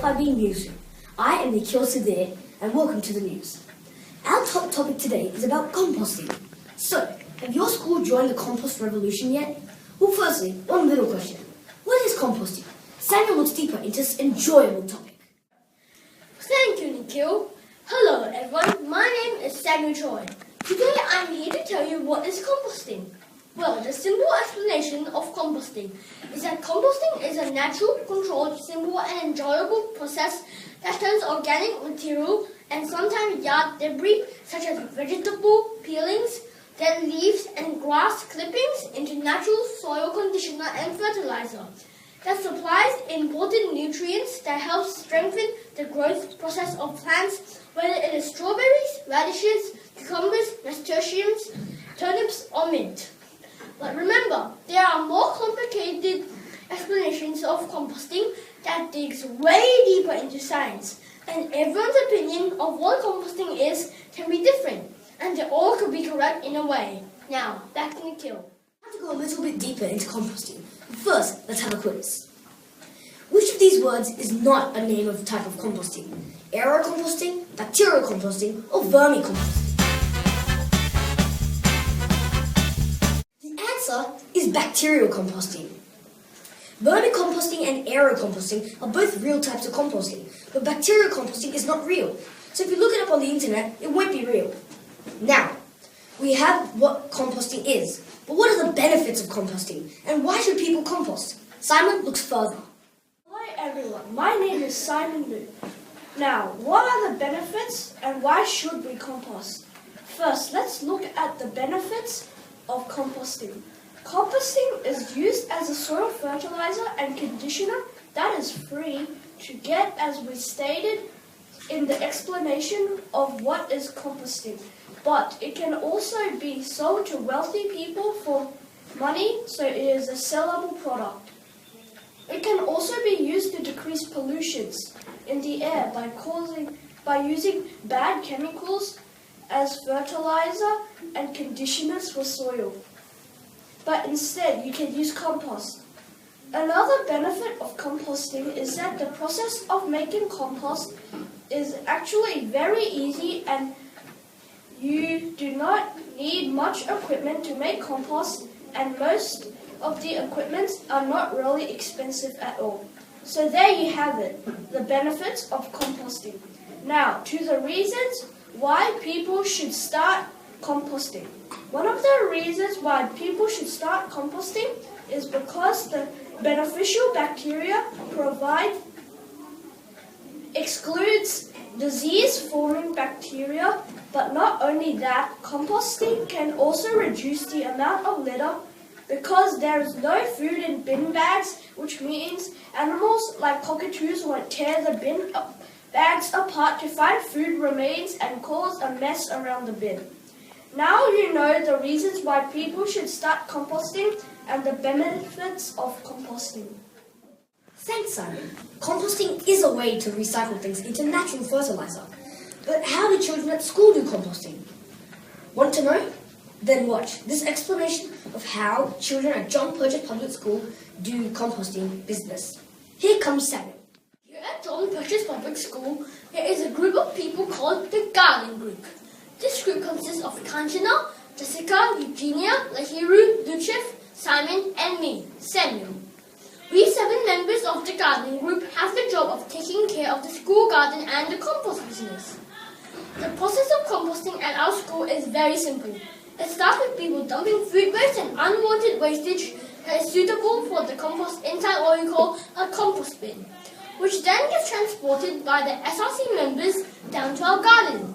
by being used. I am Nikhil today, and welcome to the news. Our top topic today is about composting. So, have your school joined the compost revolution yet? Well, firstly, one little question. What is composting? Samuel looks deeper into this enjoyable topic. Thank you, Nikhil. Hello, everyone. My name is Samuel Choi. Today, I'm here to tell you what is composting. Well, the simple explanation of composting is that composting is a natural, controlled, simple, and enjoyable process that turns organic material and sometimes yard debris such as vegetable peelings, dead leaves, and grass clippings into natural soil conditioner and fertilizer that supplies important nutrients that help strengthen the growth process of plants, whether it is strawberries, radishes, cucumbers, nasturtiums, turnips, or mint. But remember, there are more complicated explanations of composting that digs way deeper into science, and everyone's opinion of what composting is can be different, and they all could be correct in a way. Now, back to Nikhil. I have to go a little bit deeper into composting. First, let's have a quiz. Which of these words is not a name of a type of composting? Aerocomposting, bacterial composting, or vermicomposting? The answer is bacterial composting. Vermicomposting and aerocomposting are both real types of composting, but bacterial composting is not real. So if you look it up on the internet, it won't be real. Now, we have what composting is, but what are the benefits of composting, and why should people compost? Simon looks further. Hi everyone, my name is Simon Liu. Now, what are the benefits and why should we compost? First, let's look at the benefits of composting. Composting is used as a soil fertilizer and conditioner that is free to get, as we stated in the explanation of what is composting. But it can also be sold to wealthy people for money, so it is a sellable product. It can also be used to decrease pollutions in the air by using bad chemicals as fertilizer and conditioners for soil. But instead, you can use compost. Another benefit of composting is that the process of making compost is actually very easy, and you do not need much equipment to make compost, and most of the equipment are not really expensive at all. So there you have it, the benefits of composting. Now, to the reasons why people should start composting. One of the reasons why people should start composting is because the beneficial bacteria excludes disease-forming bacteria, but not only that, composting can also reduce the amount of litter because there is no food in bin bags, which means animals like cockatoos won't tear the bin bags apart to find food remains and cause a mess around the bin. Now you know the reasons why people should start composting and the benefits of composting. Thanks, Simon. Composting is a way to recycle things into natural fertilizer. But how do children at school do composting? Want to know? Then watch this explanation of how children at John Purchase Public School do composting business. Here comes Samuel. Here at John Purchase Public School, there is a group of people called the Garden Group. This group consists of Kanchana, Jessica, Eugenia, Lahiru, Luchev, Simon, and me, Samuel. We 7 members of the gardening group have the job of taking care of the school garden and the compost business. The process of composting at our school is very simple. It starts with people dumping food waste and unwanted wastage that is suitable for the compost inside what we call a compost bin, which then gets transported by the SRC members down to our garden.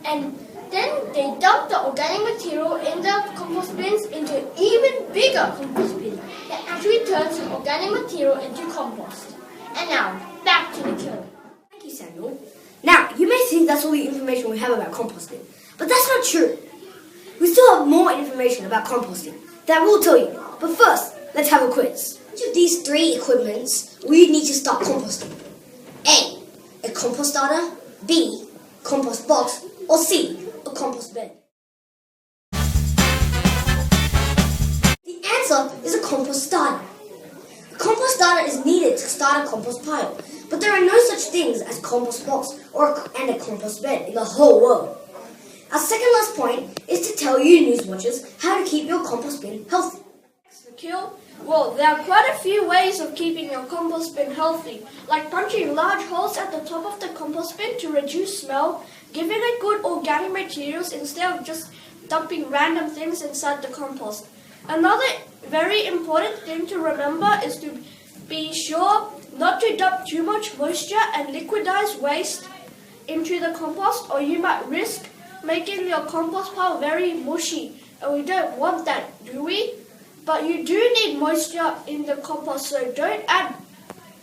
And then they dump the organic material in the compost bins into an even bigger compost bin that actually turns the organic material into compost. And now, back to Nikhil. Thank you, Samuel. Now, you may think that's all the information we have about composting, but that's not true. We still have more information about composting that we'll tell you. But first, let's have a quiz. Which of these 3 equipments will you need to start composting? A compost starter, B, compost box, or C, a compost bin? The answer is a compost starter. A compost starter is needed to start a compost pile, But there are no such things as compost box and a compost bed in the whole world. Our second last point is to tell you news watchers how to keep your compost bin healthy. Nikhil? Well, there are quite a few ways of keeping your compost bin healthy, like punching large holes at the top of the compost bin to reduce smell, giving it good organic materials instead of just dumping random things inside the compost. Another very important thing to remember is to be sure not to dump too much moisture and liquidized waste into the compost, or you might risk making your compost pile very mushy, and we don't want that, do we? But you do need moisture in the compost, so don't add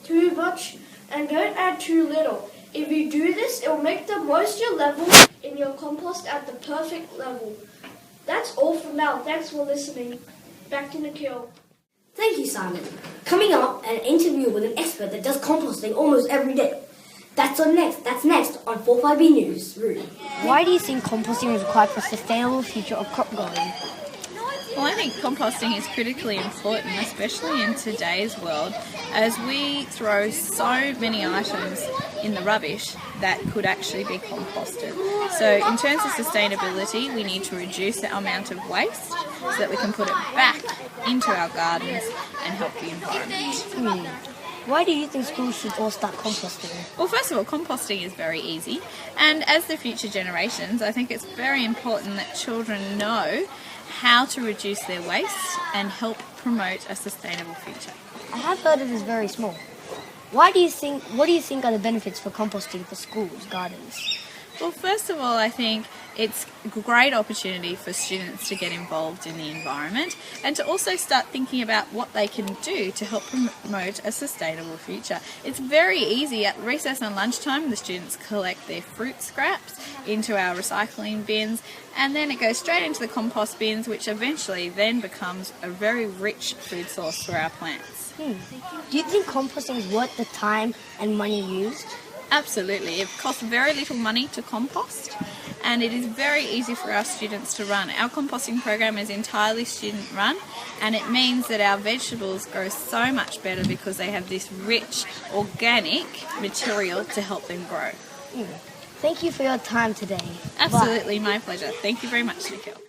too much and don't add too little. If you do this, it will make the moisture level in your compost at the perfect level. That's all for now. Thanks for listening. Back to Nikhil. Thank you, Simon. Coming up, an interview with an expert that does composting almost every day. That's next on 45B News. Rudy. Why do you think composting is required for a sustainable future of crop growing? Well, I think composting is critically important, especially in today's world, as we throw so many items in the rubbish that could actually be composted. So in terms of sustainability, we need to reduce the amount of waste so that we can put it back into our gardens and help the environment. Why do you think schools should all start composting? Well, first of all, composting is very easy, and as the future generations, I think it's very important that children know how to reduce their waste and help promote a sustainable future. I have heard it is very small. What do you think are the benefits for composting for schools, gardens? Well, first of all, I think it's a great opportunity for students to get involved in the environment and to also start thinking about what they can do to help promote a sustainable future. It's very easy. At recess and lunchtime, the students collect their fruit scraps into our recycling bins, and then it goes straight into the compost bins, which eventually then becomes a very rich food source for our plants. Do you think composting is worth the time and money used? Absolutely. It costs very little money to compost, and it is very easy for our students to run. Our composting program is entirely student run, and it means that our vegetables grow so much better because they have this rich organic material to help them grow. Thank you for your time today. Absolutely, my pleasure. Thank you very much, Nikhil.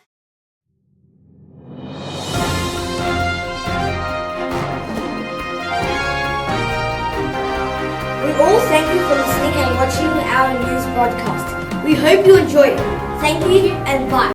We all thank you for listening and watching our news broadcast. We hope you enjoyed it. Thank you and bye.